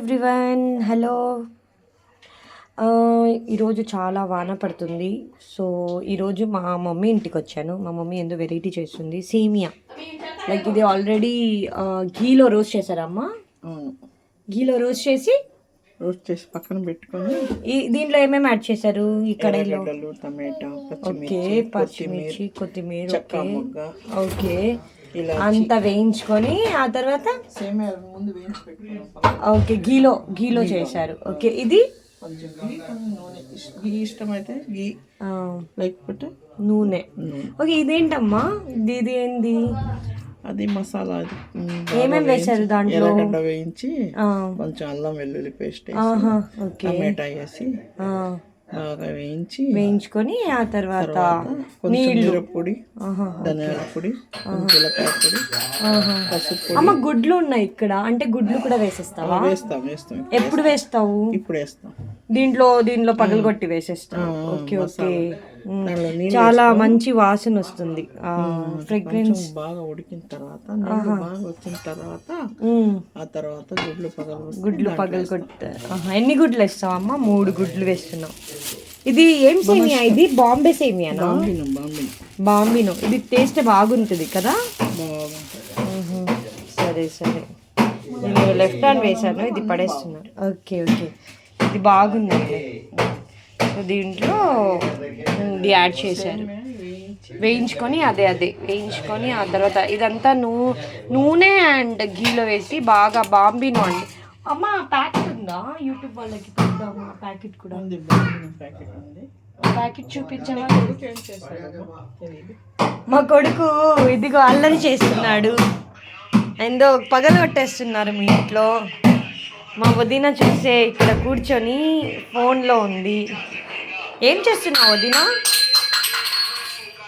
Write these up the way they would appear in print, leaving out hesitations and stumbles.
Everyone, hello. ఈరోజు చాలా వాన పడుతుంది. సో ఈరోజు మా మమ్మీ ఇంటికి వచ్చాను. మా మమ్మీ ఏందో వెరైటీ చేస్తుంది, సేమియా. లైక్ ఇది ఆల్రెడీ గీలో రోస్ట్ చేశారమ్మా. గీలో రోస్ట్ చేసి పక్కన పెట్టుకొని దీంట్లో ఏమేమి యాడ్ చేశారు? ఈ కడాయిలో టమాటా, ఓకే, పచ్చిమిర్చి, కొత్తిమీర, ఓకే, అంత వేయించుకొని ఆ తర్వాత ఓకే గీలో చేశారు. ఓకే, ఇది గీ ఇష్టమైతే గీ, లేకపోతే నూనె. ఓకే, ఇదేంటమ్మా? ఇది ఏంది? అది మసాలా. ఏమేమి వేశారు దాంట్లో? ఎర్రగడ్డ వేయించి కొంచెం అల్లం వెల్లుల్లి పేస్ట్ టమాటా వేసి బాగా వేయించుకొని ఆ తర్వాత నీళ్ళు, పొడి, ధనియాల పొడి, జీలకర్ర పొడి, పసుపు. అమ్మ, గుడ్లు ఉన్నాయి ఇక్కడ, అంటే గుడ్లు కూడా వేసేస్తావా? వేస్తాం. ఎప్పుడు వేస్తావు? ఇప్పుడు వేస్తాం. దీంట్లో పగలగొట్టి వేసేస్తాం. ఓకే ఓకే, చాలా మంచి వాసన వస్తుంది. ఫ్రేగ్రెన్స్ బాగా ఉడికిన తర్వాత, బాగా వచ్చిన తర్వాత ఆ తర్వాత గుడ్లు పగలగొట్టి. ఎన్ని గుడ్లు వేస్తావమ్మా? 3 గుడ్లు వేస్తున్నాం. ఇది ఏం సేమియా? ఇది బాంబే సేమియానా? బాంబినో. ఇది టేస్ట్ బాగుంటుంది కదా? సరే నేను లెఫ్ట్ హ్యాండ్ వేసాను, ఇది పడేస్తున్నాను. ఓకే, ఇది బాగుంది. దీంట్లో ఇది యాడ్ చేశారు, వేయించుకొని వేయించుకొని ఆ తర్వాత ఇదంతా నూనె అండ్ గీలో వేసి బాగా బాంబినో అండి. అమ్మ, ప్యాకెట్ ఉందా? యూట్యూబ్ వాళ్ళకి పెడదామా? ప్యాకెట్ కూడా ఉంది. ప్యాకెట్ చూపించవా? మా కొడుకు ఇదిగో అల్లరి చేస్తున్నాడు, ఏందో పగలగొట్టేస్తున్నారు మీ ఇంట్లో. మా వదిన చూసే ఇక్కడ కూర్చొని ఫోన్లో ఉంది. ఏం చేస్తున్నావు వదిన?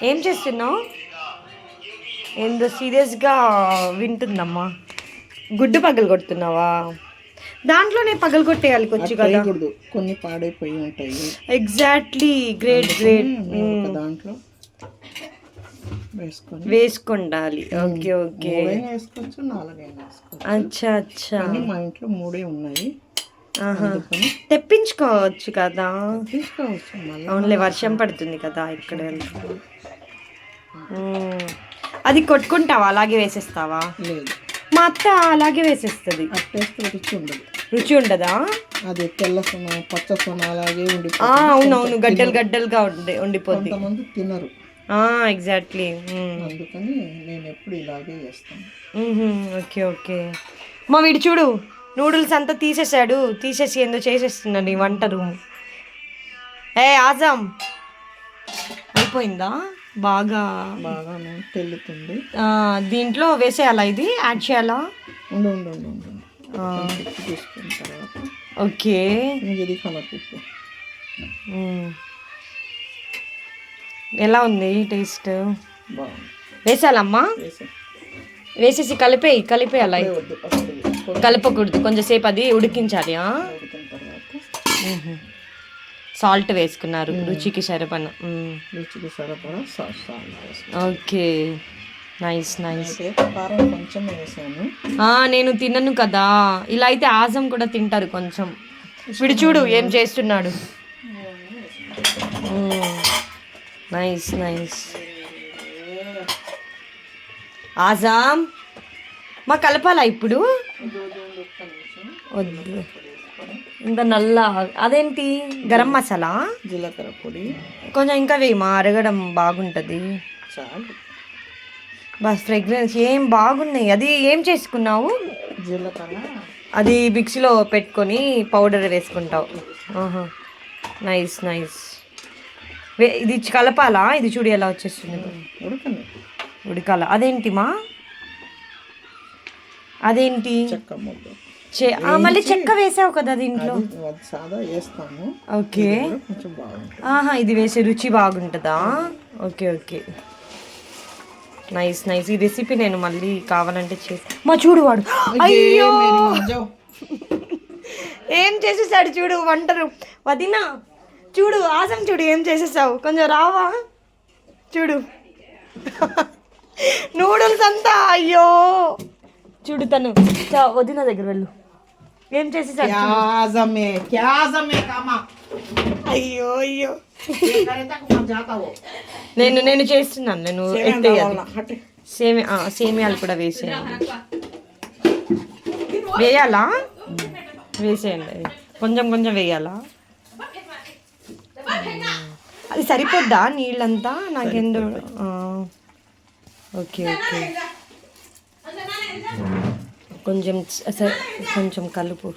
ఏం చేస్తున్నావు? ఏందో సీరియస్గా వింటుందమ్మా. గుడ్డు పగలు కొడుతున్నావా? దాంట్లోనే పగలు కొట్టేయాలి కొచ్చు కదా, కొన్ని పాడైపోయి ఉంటాయి. Exactly, great. దాంట్లో వేసుకుండాలి. ఓకే, వేసుకోవచ్చు, 4 వేసుకోవచ్చు. అచ్చా, మా ఇంట్లో 3 ఉన్నాయి. తెప్పించుకోవచ్చు కదా. ఓన్లీ వర్షం పడుతుంది కదా ఇక్కడ. అది కొట్టుకుంటావా? అలాగే వేసేస్తావా? లేదు, మా అత్త అలాగే వేసేస్తుంది. రుచి ఉండదా? అది తెల్ల సొన, పచ్చ సొన అలాగే అవునవును, గడ్డలుగా ఉండిపోతుంది. కొంతమంది తినరు. ఎగ్జాక్ట్లీ, అందుకని నేను ఎప్పుడు ఇలాగే చేస్తాను. ఓకే. మా వీడు చూడు, నూడిల్స్ అంతా తీసేసి ఏందో చేసేస్తున్నాడు ఈ వంట రూమ్. ఆజాం అయిపోయిందా? బాగా తెల్లుతుంది. దీంట్లో వేసేయాలా? ఇది యాడ్ చేయాలా? తీసుకున్న తర్వాత ఓకే, ఇది కలపప్పు. ఎలా ఉంది టేస్ట్? వేసాలమ్మా? వేసేసి కలిపేయాలా? కలపకూడదు, కొంచెంసేపు అది ఉడికించాలి. సాల్ట్ వేసుకున్నారు రుచికి సరిపడా. Okay, nice. నేను తినను కదా, ఇలా అయితే ఆజం కూడా తింటారు కొంచెం. వీడు చూడు ఏం చేస్తున్నాడు. నైస్. ఆజాం, మా కలపాలా ఇప్పుడు? వద్దు, ఇంత నల్ల. అదేంటి? గరం మసాలా, జీలకర్ర పొడి కొంచెం ఇంకా వేయమా, అరగడం బాగుంటుంది. చాలు. బస్ ఫ్రేగ్రెన్స్ ఏం బాగున్నాయి. అది ఏం చేసుకున్నావు? జీలకర్ర అది మిక్సీలో పెట్టుకొని పౌడర్ వేసుకుంటావు. నైస్. ఇది కలపాలా? ఇది చూడు ఎలా వచ్చేస్తుంది. ఉడకాల. అదేంటి? మళ్ళీ చెక్క వేసావు కదా దీంట్లో. ఓకే, ఇది వేసే రుచి బాగుంటుందా? Okay, nice. ఈ రెసిపీ నేను మళ్ళీ కావాలంటే మా చూడు వాడు, అయ్యో ఏం చేసేసాడు చూడు వంటరు. వదినా చూడు, ఆసం చూడు ఏం చేసేసావు. కొంచెం రావా? చూడు నూడిల్స్ అంతా. అయ్యో చూడు, తను వదిన దగ్గర వెళ్ళు. ఏం చేసేసారు? అయ్యో అయ్యో, నేను చేస్తున్నాను. నేను సేమియాలు కూడా వేసేయండి. వేయాలా? వేసేయండి, కొంచెం కొంచెం వేయాలా? అది సరిపోద్దా నీళ్ళంతా? నాకెందు ఓకే ఓకే, కొంచెం కొంచెం కలుపు.